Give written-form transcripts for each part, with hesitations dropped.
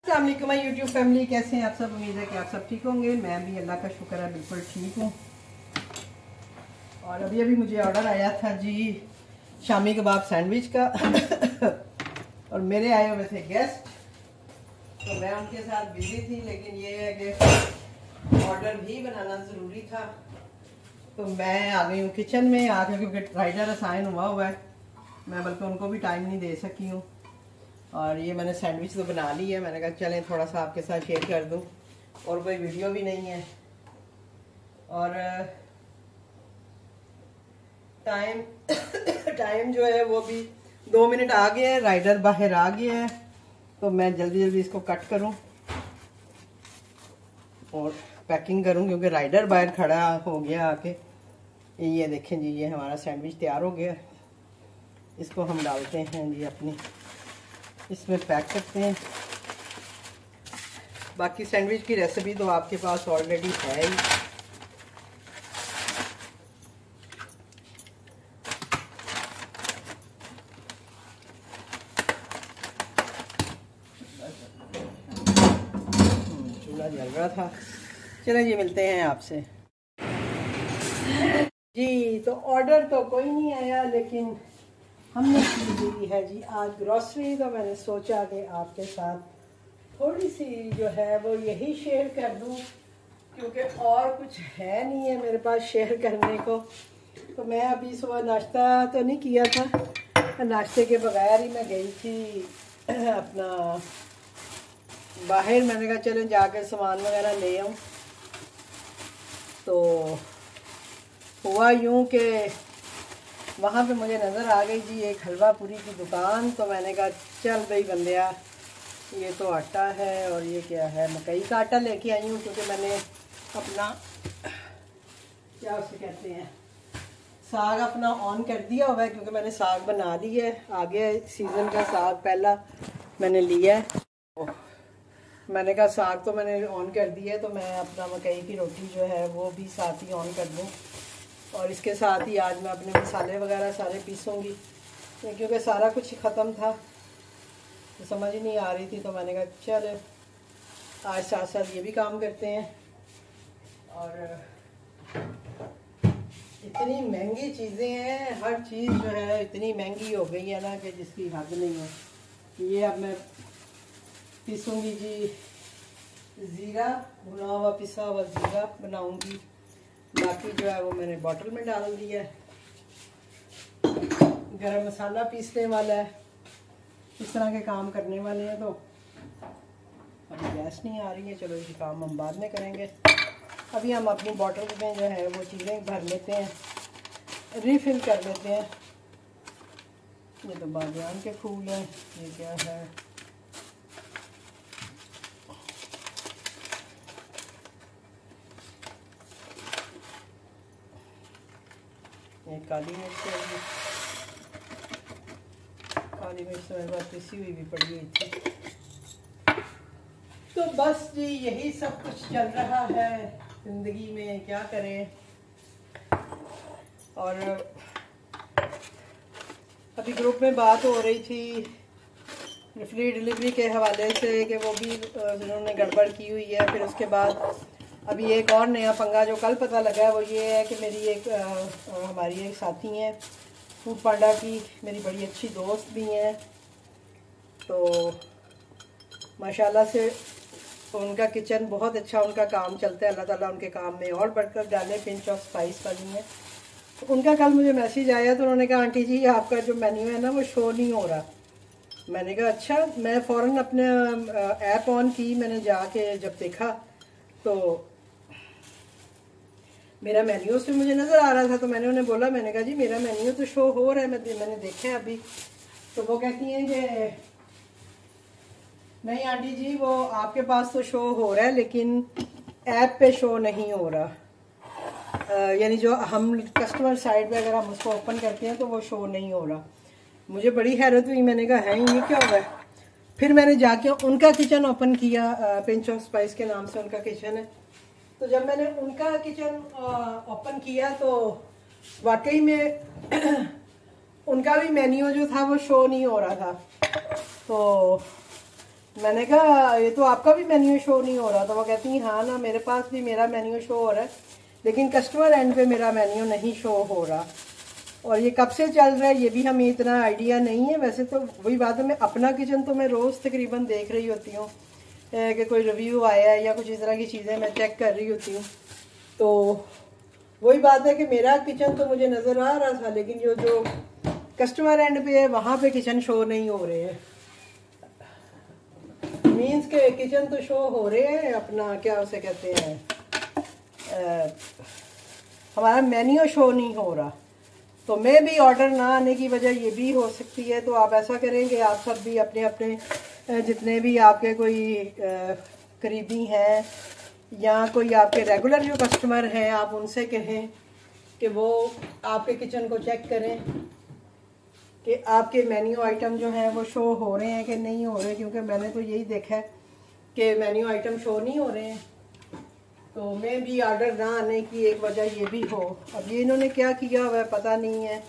अस्सलाम my YouTube family, कैसे हैं आप सब। उम्मीद है कि आप सब ठीक होंगे। मैं भी अल्लाह का शुक्र है बिल्कुल ठीक हूँ। और अभी मुझे ऑर्डर आया था जी शामी कबाब सैंडविच का और मेरे आए हुए थे गेस्ट, तो मैं उनके साथ बिजी थी। लेकिन ये है कि ऑर्डर भी बनाना ज़रूरी था, तो मैं आ गई हूँ किचन में आके, क्योंकि राइडर असाइन हुआ है। मैं बल्कि उनको भी टाइम नहीं दे सकी हूँ। और ये मैंने सैंडविच तो बना ली है। मैंने कहा चलें थोड़ा सा आपके साथ शेयर कर दूं, और कोई वीडियो भी नहीं है। और टाइम जो है वो भी 2 मिनट आ गया है, राइडर बाहर आ गया है, तो मैं जल्दी जल्दी इसको कट करूं और पैकिंग करूं, क्योंकि राइडर बाहर खड़ा हो गया आके। ये देखें जी, ये हमारा सैंडविच तैयार हो गया। इसको हम डालते हैं जी अपनी इसमें पैक करते हैं। बाकी सैंडविच की रेसिपी तो आपके पास ऑलरेडी है ही। चूल्हा जल रहा था। चलें जी, मिलते हैं आपसे जी। तो ऑर्डर तो कोई नहीं आया, लेकिन हमने की है जी आज ग्रॉसरी। तो मैंने सोचा कि आपके साथ थोड़ी सी जो है वो यही शेयर कर दूं, क्योंकि और कुछ है नहीं है मेरे पास शेयर करने को। तो मैं अभी सुबह नाश्ता तो नहीं किया था, नाश्ते के बगैर ही मैं गई थी अपना बाहर। मैंने कहा चलें जाकर सामान वगैरह ले आऊँ। तो हुआ यूँ कि वहाँ पे मुझे नज़र आ गई जी एक हलवा पूरी की दुकान। तो मैंने कहा चल भाई बंदिया, ये तो आटा है और ये क्या है, मकई का आटा लेके आई हूँ, क्योंकि मैंने अपना क्या उसे कहते हैं साग अपना ऑन कर दिया हुआ है, क्योंकि मैंने साग बना लिया है। आगे सीज़न का साग पहला मैंने लिया है। मैंने कहा साग तो मैंने ऑन कर दिया है, तो मैं अपना मकई की रोटी जो है वो भी साथ ही ऑन कर दूँ। और इसके साथ ही आज मैं अपने मसाले वगैरह सारे पीसूँगी, क्योंकि सारा कुछ ख़त्म था तो समझ ही नहीं आ रही थी। तो मैंने कहा चल आज साथ साथ ये भी काम करते हैं। और इतनी महंगी चीज़ें हैं, हर चीज़ जो है इतनी महंगी हो गई है ना कि जिसकी हद नहीं है। ये अब मैं पीसूँगी जी ज़ीरा, भुना हुआ पिसा हुआ ज़ीरा बनाऊँगी। बाकी जो है वो मैंने बॉटल में डाल दिया है। गरम मसाला पीसने वाला है, इस तरह के काम करने वाले हैं। तो अभी गैस नहीं आ रही है, चलो ये काम हम बाद में करेंगे। अभी हम अपनी बॉटल में जो है वो चीज़ें भर लेते हैं, रिफ़िल कर लेते हैं। ये तो बादियान के फूल हैं, ये क्या है, ये काली मिर्च है। काली मिर्च मेरे पास पिसी हुई भी पड़ी हुई थी। तो बस जी यही सब कुछ चल रहा है ज़िंदगी में, क्या करें। और अभी ग्रुप में बात हो रही थी फ्री डिलीवरी के हवाले से कि वो भी उन्होंने गड़बड़ की हुई है। फिर उसके बाद अभी एक और नया पंगा जो कल पता लगा है वो ये है कि मेरी एक हमारी एक साथी हैं फूड पांडा की, मेरी बड़ी अच्छी दोस्त भी हैं। तो माशाल्लाह से उनका किचन बहुत अच्छा, उनका काम चलता है। अल्लाह ताला उनके काम में और बढ़कर डाले, पिंच ऑफ स्पाइस वाली है। तो उनका कल मुझे मैसेज आया, तो उन्होंने कहा आंटी जी आपका जो मेन्यू है ना वो शो नहीं हो रहा। मैंने कहा अच्छा। मैं फ़ौरन अपने ऐप ऑन की, मैंने जाके जब देखा तो मेरा मेन्यू उसमें मुझे नज़र आ रहा था। तो मैंने उन्हें बोला, मैंने कहा जी मेरा मेन्यू तो शो हो रहा है, मैंने देखा है अभी। तो वो कहती हैं कि नहीं आंटी जी वो आपके पास तो शो हो रहा है, लेकिन ऐप पे शो नहीं हो रहा। यानी जो हम कस्टमर साइड पे अगर हम उसको ओपन करते हैं तो वो शो नहीं हो रहा। मुझे बड़ी हैरत हुई, मैंने कहा है ये क्या हुआ है। फिर मैंने जाके उनका किचन ओपन किया, पिंच ऑफ स्पाइस के नाम से उनका किचन है। तो जब मैंने उनका किचन ओपन किया तो वाकई में उनका भी मेन्यू जो था वो शो नहीं हो रहा था। तो मैंने कहा ये तो आपका भी मेन्यू शो नहीं हो रहा। तो वो कहती हैं हाँ ना, मेरे पास भी मेरा मेन्यू शो हो रहा है, लेकिन कस्टमर एंड पे मेरा मेन्यू नहीं शो हो रहा। और ये कब से चल रहा है ये भी हमें इतना आइडिया नहीं है। वैसे तो वही बात है, मैं अपना किचन तो मैं रोज़ तकरीबन देख रही होती हूँ कि कोई रिव्यू आया है या कुछ इस तरह की चीज़ें मैं चेक कर रही होती हूँ। तो वही बात है कि मेरा किचन तो मुझे नज़र आ रहा था, लेकिन जो कस्टमर एंड पे है वहाँ पे किचन शो नहीं हो रहे हैं। मीन्स के किचन तो शो हो रहे हैं, अपना क्या उसे कहते हैं, हमारा मेन्यू शो नहीं हो रहा। तो मैं भी ऑर्डर ना आने की वजह ये भी हो सकती है। तो आप ऐसा करें कि आप सब भी अपने अपने जितने भी आपके कोई करीबी हैं या कोई आपके रेगुलर जो कस्टमर हैं, आप उनसे कहें कि वो आपके किचन को चेक करें कि आपके मेन्यू आइटम जो हैं वो शो हो रहे हैं कि नहीं हो रहे। क्योंकि मैंने तो यही देखा है कि मेन्यू आइटम शो नहीं हो रहे हैं। तो मैं भी ऑर्डर ना आने की एक वजह ये भी हो। अब ये इन्होंने क्या किया हुआ है पता नहीं है,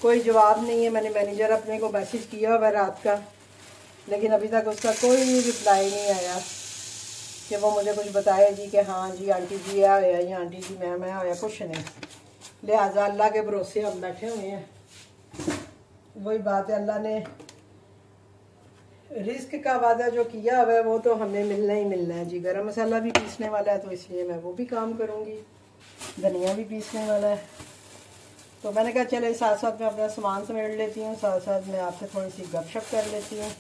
कोई जवाब नहीं है। मैंने मैनेजर अपने को मैसेज किया हुआ है रात का, लेकिन अभी तक उसका कोई रिप्लाई नहीं आया कि वो मुझे कुछ बताए जी कि हाँ जी आंटी जी आया या आंटी जी मैं आया, कुछ नहीं। लिहाजा अल्लाह के भरोसे हम बैठे हुए हैं। वही बात है, अल्लाह ने रिस्क का वादा जो किया हुआ है वो तो हमें मिलना ही मिलना है जी। गरम मसाला भी पीसने वाला है तो इसलिए मैं वो भी काम करूँगी, धनिया भी पीसने वाला है। तो मैंने कहा चले साथ साथ मैं अपना सामान समेट लेती हूँ, साथ साथ मैं आपसे थोड़ी सी गपशप कर लेती हूँ।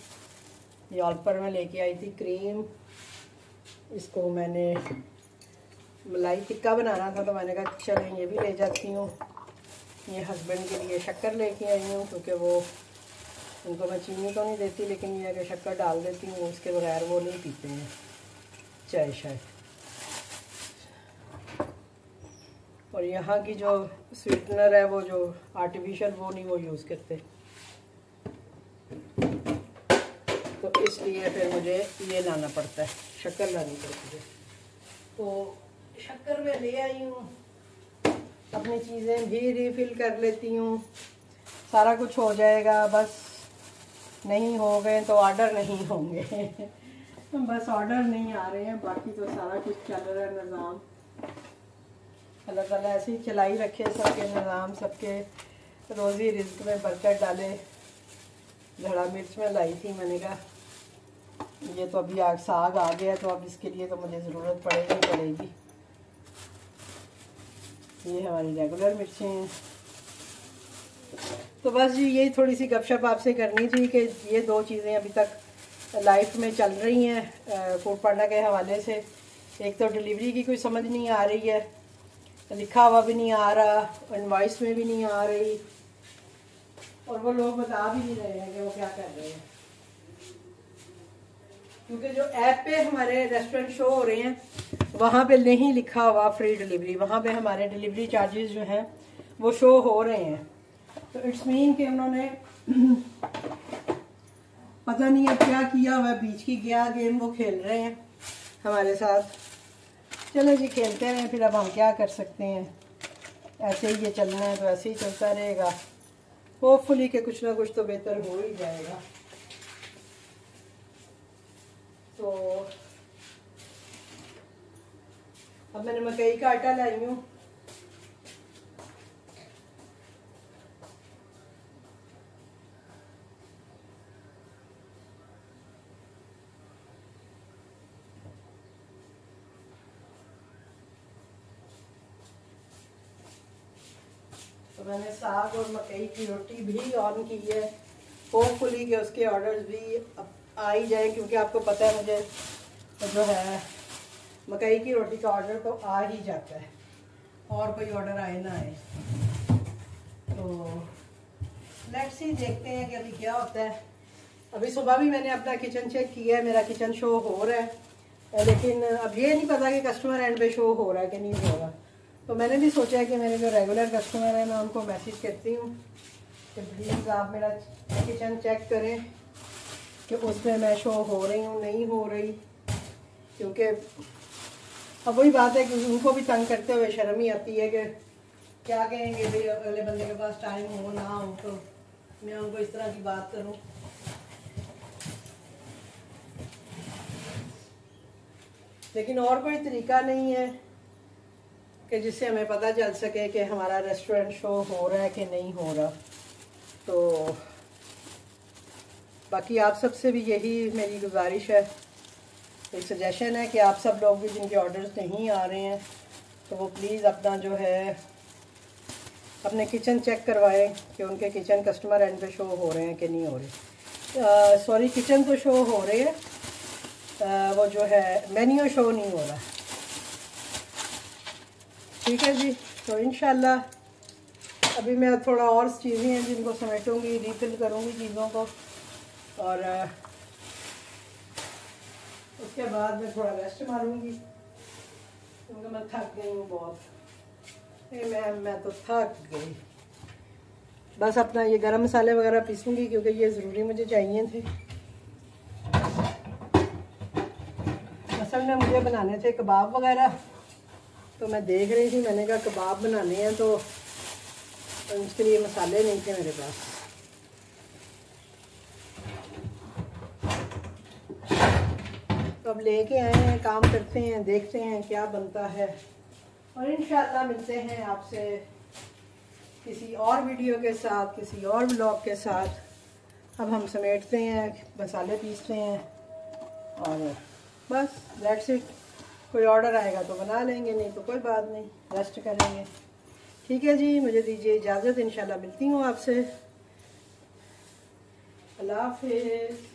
ये ऑल्पर में लेके आई थी क्रीम, इसको मैंने मलाई टिक्का बनाना था तो मैंने कहा चलें ये भी ले जाती हूँ। ये हस्बैंड के लिए शक्कर लेके आई हूँ, क्योंकि वो उनको मैं चीनी तो नहीं देती, लेकिन ये अगर शक्कर डाल देती हूँ उसके बगैर वो नहीं पीते हैं चाय शायद। और यहाँ की जो स्वीटनर है वो जो आर्टिफिशियल वो नहीं वो यूज़ करते, तो इसलिए फिर मुझे ये लाना पड़ता है, शक्कर लानी पड़ती है। तो शक्कर में ले आई हूँ, अपनी चीज़ें भी रिफ़िल कर लेती हूँ, सारा कुछ हो जाएगा। बस नहीं हो गए तो ऑर्डर नहीं होंगे बस ऑर्डर नहीं आ रहे हैं, बाकी तो सारा कुछ चल रहा है निज़ाम। अल्लाह ताला ऐसे ही चलाई रखे सबके निज़ाम, सबके रोज़ी रिज्क में बरकत डाले। धड़ा मिर्च में लाई थी, मैंने कहा ये तो अभी आग साग आ गया तो अब इसके लिए तो मुझे ज़रूरत पड़ेगी। ये हमारी रेगुलर मिर्चें हैं। तो बस जी यही थोड़ी सी गपशप आपसे करनी थी कि ये दो चीज़ें अभी तक लाइफ में चल रही हैं फूड पांडा के हवाले से। एक तो डिलीवरी की कोई समझ नहीं आ रही है, लिखा हुआ भी नहीं आ रहा, इनवॉइस में भी नहीं आ रही, और वो लोग बता भी नहीं रहे हैं कि वो क्या कर रहे हैं। क्योंकि जो ऐप पे हमारे रेस्टोरेंट शो हो रहे हैं वहाँ पे नहीं लिखा हुआ फ्री डिलीवरी, वहाँ पे हमारे डिलीवरी चार्जेस जो हैं वो शो हो रहे हैं। तो इट्स मीन कि उन्होंने पता नहीं अब क्या किया हुआ, बीच की गया गेम वो खेल रहे हैं हमारे साथ। चलो जी खेलते रहें, फिर अब हम क्या कर सकते हैं, ऐसे ही ये चलना है तो ऐसे ही चलता रहेगा। होपफुली कि कुछ ना कुछ तो बेहतर हो ही जाएगा। तो अब मैंने मकई का आटा लाई हूँ, तो मैंने साग और मकई की रोटी भी ऑन की है। होपफुली कि उसके ऑर्डर्स भी आ ही जाए, क्योंकि आपको पता है मुझे जो है मकई की रोटी का ऑर्डर तो आ ही जाता है, और कोई ऑर्डर आए ना आए। तो लेट्स सी देखते हैं कि अभी क्या होता है। अभी सुबह भी मैंने अपना किचन चेक किया है, मेरा किचन शो हो रहा है, लेकिन अब ये नहीं पता कि कस्टमर एंड पे शो हो रहा है कि नहीं हो रहा। तो मैंने भी सोचा है कि मेरे जो रेगुलर कस्टमर हैं मैं उनको मैसेज करती हूँ कि प्लीज़ आप मेरा किचन चेक करें कि उसमें मैं शो हो रही हूँ नहीं हो रही। क्योंकि अब वही बात है कि उनको भी तंग करते हुए शर्म ही आती है कि क्या कहेंगे भाई अगले बंदे के पास टाइम हो ना हो तो मैं उनको इस तरह की बात करूँ। लेकिन और कोई तरीका नहीं है कि जिससे हमें पता चल सके कि हमारा रेस्टोरेंट शो हो रहा है कि नहीं हो रहा। तो बाकी आप सबसे भी यही मेरी गुजारिश है, एक सजेशन है कि आप सब लोग भी जिनके ऑर्डर्स नहीं आ रहे हैं तो वो प्लीज़ अपना जो है अपने किचन चेक करवाएं कि उनके किचन कस्टमर एंड पे शो हो रहे हैं कि नहीं हो रहे। सॉरी, किचन तो शो हो रहे हैं, वो जो है मेन्यू शो नहीं हो रहा। ठीक है जी। तो इंशाल्लाह अभी मैं थोड़ा और चीज़ें हैं जिनको समेटूंगी, रिफिल करूँगी चीज़ों को, और उसके बाद मैं थोड़ा रेस्ट मारूंगी क्योंकि मैं थक गई हूँ बहुत। मैं तो थक गई। बस अपना ये गरम मसाले वगैरह पीसूंगी क्योंकि ये ज़रूरी मुझे चाहिए थे। असल में मुझे बनाने थे कबाब वगैरह, तो मैं देख रही थी, मैंने कहा कबाब बनाने हैं तो उसके लिए मसाले नहीं थे मेरे पास। तो अब लेके आए हैं, काम करते हैं, देखते हैं क्या बनता है, और इंशाल्लाह मिलते हैं आपसे किसी और वीडियो के साथ, किसी और ब्लॉग के साथ। अब हम समेटते हैं, मसाले पीसते हैं, और बस दैट्स इट। कोई ऑर्डर आएगा तो बना लेंगे, नहीं तो कोई बात नहीं, रेस्ट करेंगे। ठीक है जी, मुझे दीजिए इजाज़त, इंशाल्लाह मिलती हूँ आपसे। अल्लाह हाफिज़।